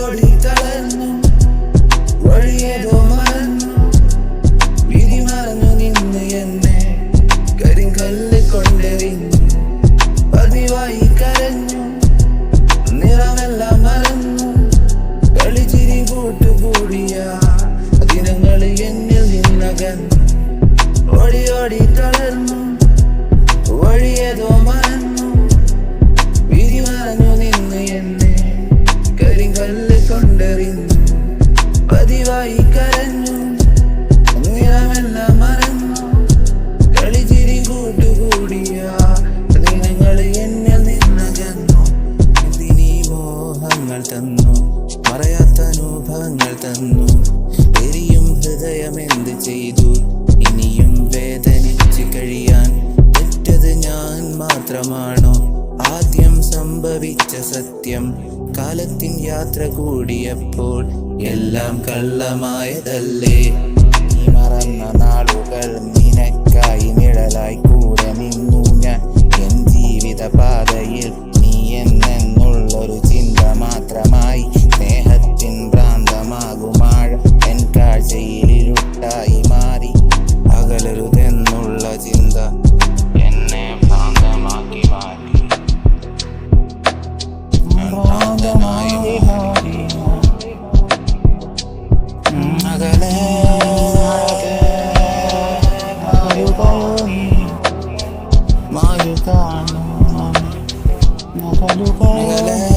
ഓടി തളർന്നു വഴിയേതോ മറന്നു വിധി മറഞ്ഞു നിന്ന് എന്നെ കരിങ്കല്ല് കൊണ്ടെറിഞ്ഞു പതിവായി കരഞ്ഞു നിറമെല്ലാം മറന്നു കളിച്ചിരി കൂട്ടുകൂടിയ ദിനങ്ങൾ എന്നിൽ നിന്നകന്നു ഓടി ഓടി തളർന്നു വഴിയേതോ മറന്നു വിധി മറഞ്ഞു നിന്ന് എന്നെ കരിങ്കല്ല് കൊണ്ടെറിഞ്ഞു പതിവായി കരഞ്ഞു നിറമെല്ലാം മറന്നു കളിച്ചിരി കൂട്ടുകൂടിയ ദിനങ്ങൾ എന്നിൽ നിന്നകന്നു എന്തിനീ മോഹങ്ങൾ തന്നു മറയാത്ത അനുഭവങ്ങൾ തന്നു എരിയും ഹൃദയം എന്ത് ചെയ്തു ഇനിയും വേദനിച്ച് കഴിയാൻ തെറ്റത് ഞാൻ മാത്രമാണോ ആദ്യം സംഭവിച്ച സത്യം കാലത്തിൻ യാത്ര കൂടിയപ്പോൾ എല്ലാം കള്ളമായതല്ലേ നീ മറന്ന നാളുകൾ നിനക്കായി നിഴലായി കൂടെ നിന്നു ഞാൻ എൻ ജീവിത പാതയിൽ നീ എന്നുള്ളൊരു ചിന്ത മാത്രമായി സ്നേഹത്തിൻ ഭ്രാന്തമാകുമാഴ എൻ കാഴ്ചയിൽ ഇരുട്ടായി മാറി അകലരുതെന്നുള്ള ചിന്ത എന്നെ ഭ്രാന്തമാക്കി മാറ്റി ഭ്രാന്തമായി മാറി അകലെ മായുകാണു അകലെ